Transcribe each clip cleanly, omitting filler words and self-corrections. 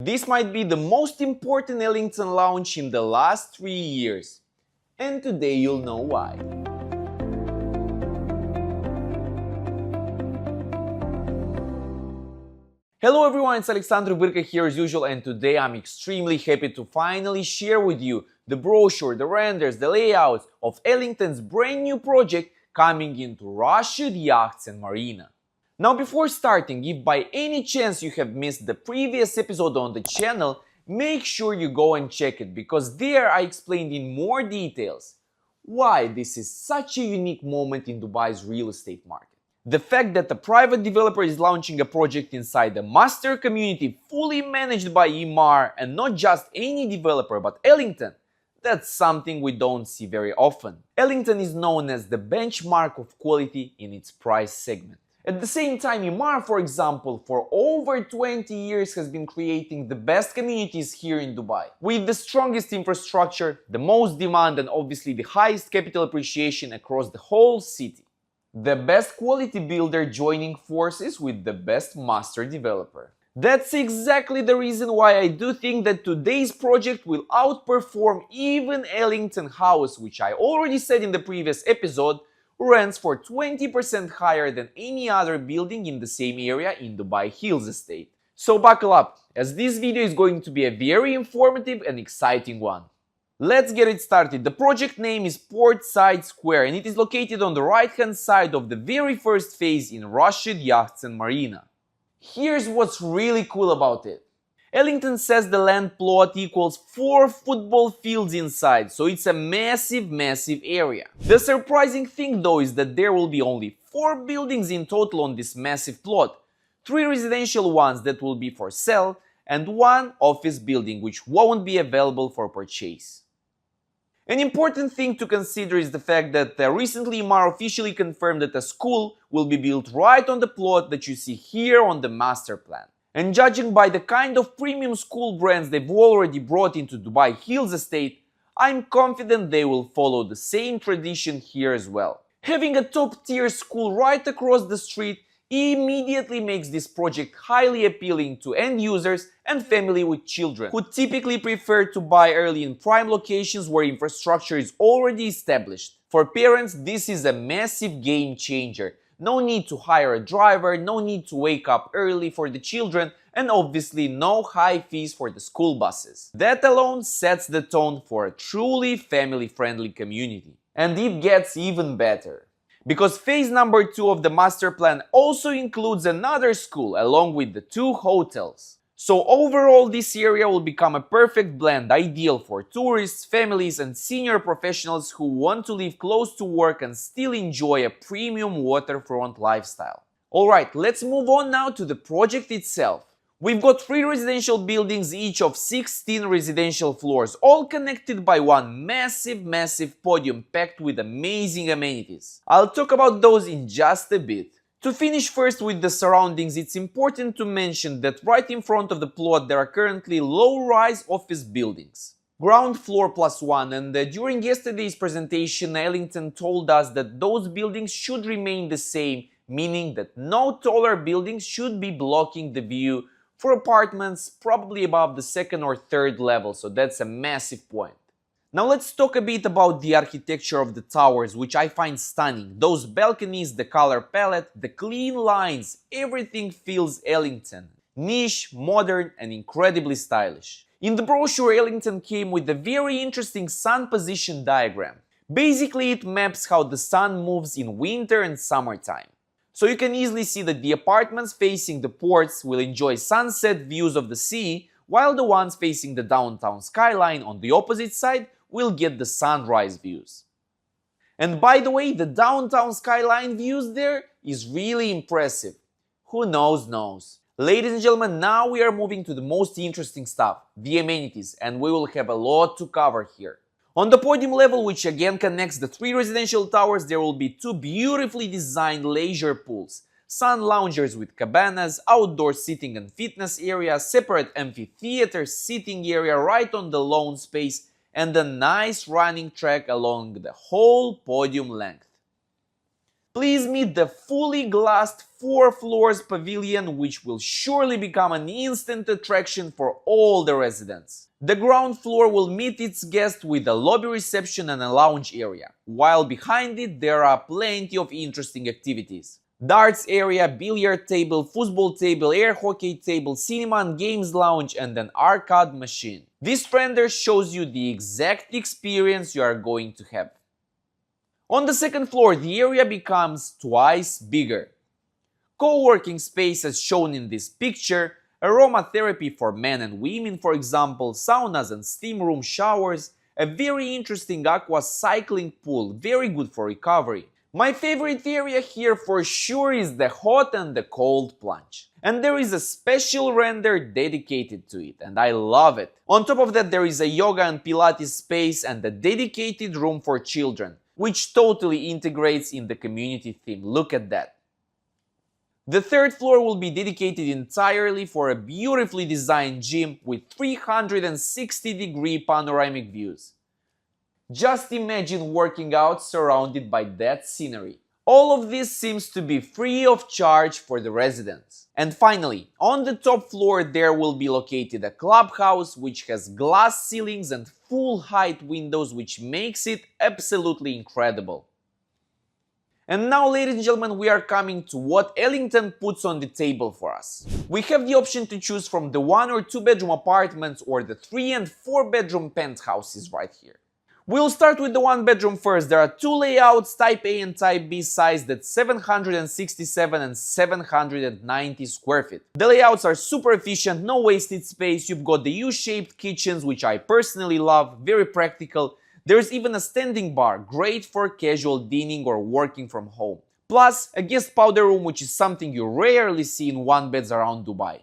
This might be the most important Ellington launch in the last 3 years. And today you'll know why. Hello everyone, it's Alexandru Bârcă here as usual, and today I'm extremely happy to finally share with you the brochure, the renders, the layouts of Ellington's brand new project coming into Rashid Yachts Marina. Now before starting, if by any chance you have missed the previous episode on the channel, make sure you go and check it, because there I explained in more details why this is such a unique moment in Dubai's real estate market. The fact that a private developer is launching a project inside a master community fully managed by Emaar, and not just any developer but Ellington, that's something we don't see very often. Ellington is known as the benchmark of quality in its price segment. At the same time, Emaar, for example, for over 20 years has been creating the best communities here in Dubai, with the strongest infrastructure, the most demand, and obviously the highest capital appreciation across the whole city. The best quality builder joining forces with the best master developer. That's exactly the reason why I do think that today's project will outperform even Ellington House, which I already said in the previous episode, rents for 20% higher than any other building in the same area in Dubai Hills estate. So buckle up, as this video is going to be a very informative and exciting one. Let's get it started. The project name is Portside Square, and it is located on the right hand side of the very first phase in Rashid Yachts Marina. Here's what's really cool about it. Ellington says the land plot equals 4 football fields inside, so it's a massive area. The surprising thing though is that there will be only 4 buildings in total on this massive plot, 3 residential ones that will be for sale, and 1 office building which won't be available for purchase. An important thing to consider is the fact that recently Emaar officially confirmed that a school will be built right on the plot that you see here on the master plan. And judging by the kind of premium school brands they've already brought into Dubai Hills estate, I'm confident they will follow the same tradition here as well. Having a top-tier school right across the street immediately makes this project highly appealing to end users and family with children, who typically prefer to buy early in prime locations where infrastructure is already established. For parents, this is a massive game changer. No need to hire a driver, no need to wake up early for the children, and obviously no high fees for the school buses. That alone sets the tone for a truly family-friendly community. And it gets even better, because phase number 2 of the master plan also includes another school along with the 2 hotels. So overall, this area will become a perfect blend, ideal for tourists, families, and senior professionals who want to live close to work and still enjoy a premium waterfront lifestyle. Alright, let's move on now to the project itself. We've got 3 residential buildings, each of 16 residential floors, all connected by one massive podium packed with amazing amenities. I'll talk about those in just a bit. To finish first with the surroundings, it's important to mention that right in front of the plot there are currently low-rise office buildings. Ground floor plus 1, and during yesterday's presentation Ellington told us that those buildings should remain the same, meaning that no taller buildings should be blocking the view for apartments probably above the 2nd or 3rd level, so that's a massive point. Now let's talk a bit about the architecture of the towers, which I find stunning. Those balconies, the color palette, the clean lines, everything feels Ellington. Niche, modern, and incredibly stylish. In the brochure, Ellington came with a very interesting sun position diagram. Basically, it maps how the sun moves in winter and summertime. So you can easily see that the apartments facing the ports will enjoy sunset views of the sea, while the ones facing the downtown skyline on the opposite side will get the sunrise views. And by the way, the downtown skyline views there is really impressive. Who knows. Ladies and gentlemen, now we are moving to the most interesting stuff, the amenities, and we will have a lot to cover here. On the podium level, which again connects the 3 residential towers, there will be 2 beautifully designed leisure pools, sun loungers with cabanas, outdoor sitting and fitness area, separate amphitheater seating area right on the lawn space, and a nice running track along the whole podium length. Please meet the fully glassed 4 floors pavilion, which will surely become an instant attraction for all the residents. The ground floor will meet its guests with a lobby reception and a lounge area, while behind it there are plenty of interesting activities. Darts area, billiard table, football table, air hockey table, cinema and games lounge, and an arcade machine. This render shows you the exact experience you are going to have. On the second floor, the area becomes twice bigger. Co-working space as shown in this picture, aromatherapy for men and women, for example, saunas and steam room showers, a very interesting aqua cycling pool, very good for recovery. My favorite area here for sure is the hot and the cold plunge. And there is a special render dedicated to it, and I love it. On top of that, there is a yoga and Pilates space and a dedicated room for children, which totally integrates in the community theme. Look at that. The third floor will be dedicated entirely for a beautifully designed gym with 360-degree panoramic views. Just imagine working out surrounded by that scenery. All of this seems to be free of charge for the residents. And finally, on the top floor there will be located a clubhouse which has glass ceilings and full height windows, which makes it absolutely incredible. And now, ladies and gentlemen, we are coming to what Ellington puts on the table for us. We have the option to choose from the 1 or 2 bedroom apartments or the 3 and 4 bedroom penthouses right here. We'll start with the 1 bedroom first. There are 2 layouts, type A and type B, sized at 767 and 790 square feet. The layouts are super efficient, no wasted space. You've got the U-shaped kitchens, which I personally love, very practical. There's even a standing bar, great for casual dining or working from home. Plus, a guest powder room, which is something you rarely see in 1-beds around Dubai.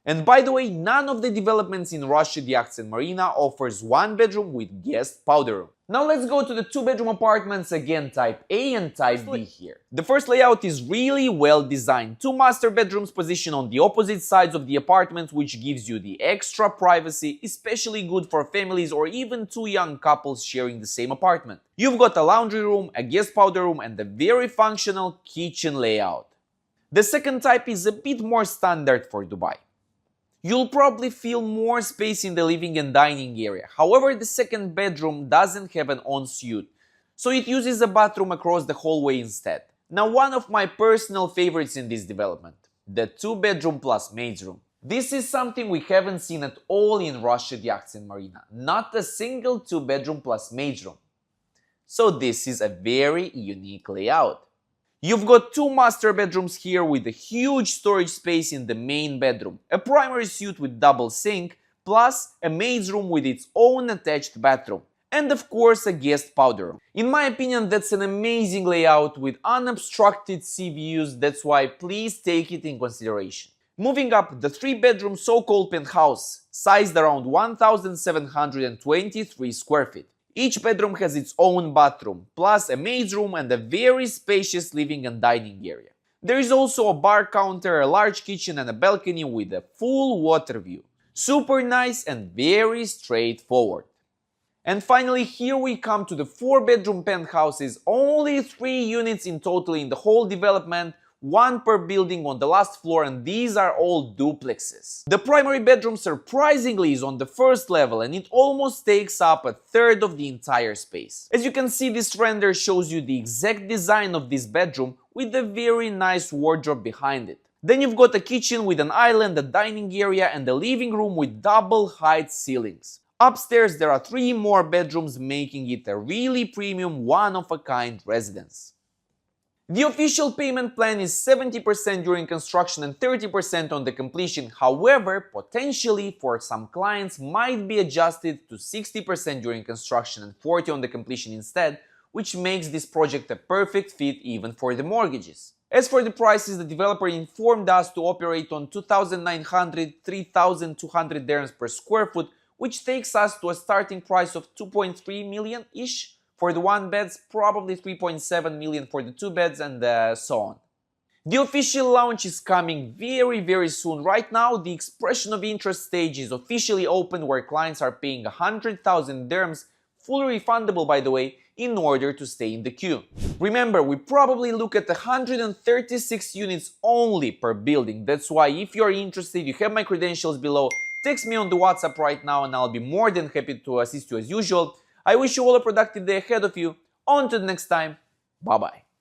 And by the way, none of the developments in Rashid Yachts Marina offers 1 bedroom with guest powder room. Now let's go to the 2 bedroom apartments, again type A and type B here. The first layout is really well designed. 2 master bedrooms positioned on the opposite sides of the apartment, which gives you the extra privacy, especially good for families or even 2 young couples sharing the same apartment. You've got a laundry room, a guest powder room, and a very functional kitchen layout. The second type is a bit more standard for Dubai. You'll probably feel more space in the living and dining area. However, the second bedroom doesn't have an ensuite, so it uses a bathroom across the hallway instead. Now, one of my personal favorites in this development, the 2 bedroom plus maid's room. This is something we haven't seen at all in Rashid Yachts Marina. Not a single 2 bedroom plus maid's room. So this is a very unique layout. You've got 2 master bedrooms here with a huge storage space in the main bedroom, a primary suite with double sink, plus a maid's room with its own attached bathroom, and of course a guest powder room. In my opinion, that's an amazing layout with unobstructed sea views, that's why please take it in consideration. Moving up, the 3 bedroom so-called penthouse, sized around 1,723 square feet. Each bedroom has its own bathroom, plus a maid's room and a very spacious living and dining area. There is also a bar counter, a large kitchen and a balcony with a full water view. Super nice and very straightforward. And finally, here we come to the 4 bedroom penthouses, only 3 units in total in the whole development, 1 per building on the last floor, and these are all duplexes. The primary bedroom surprisingly is on the first level and it almost takes up a third of the entire space. As you can see, this render shows you the exact design of this bedroom with a very nice wardrobe behind it. Then you've got a kitchen with an island, a dining area and a living room with double height ceilings. Upstairs there are 3 more bedrooms, making it a really premium one-of-a-kind residence. The official payment plan is 70% during construction and 30% on the completion. However, potentially for some clients might be adjusted to 60% during construction and 40% on the completion instead, which makes this project a perfect fit even for the mortgages. As for the prices, the developer informed us to operate on 2,900–3,200 dirhams per square foot, which takes us to a starting price of 2.3 million-ish. For the 1 beds, probably 3.7 million for the 2 beds, and so on. The official launch is coming very soon. Right now, the expression of interest stage is officially open, where clients are paying 100,000 dirhams fully refundable by the way, in order to stay in the queue. Remember, we probably look at 136 units only per building. That's why if you're interested, you have my credentials below, text me on the WhatsApp right now and I'll be more than happy to assist you as usual. I wish you all a productive day ahead of you. On to the next time. Bye bye.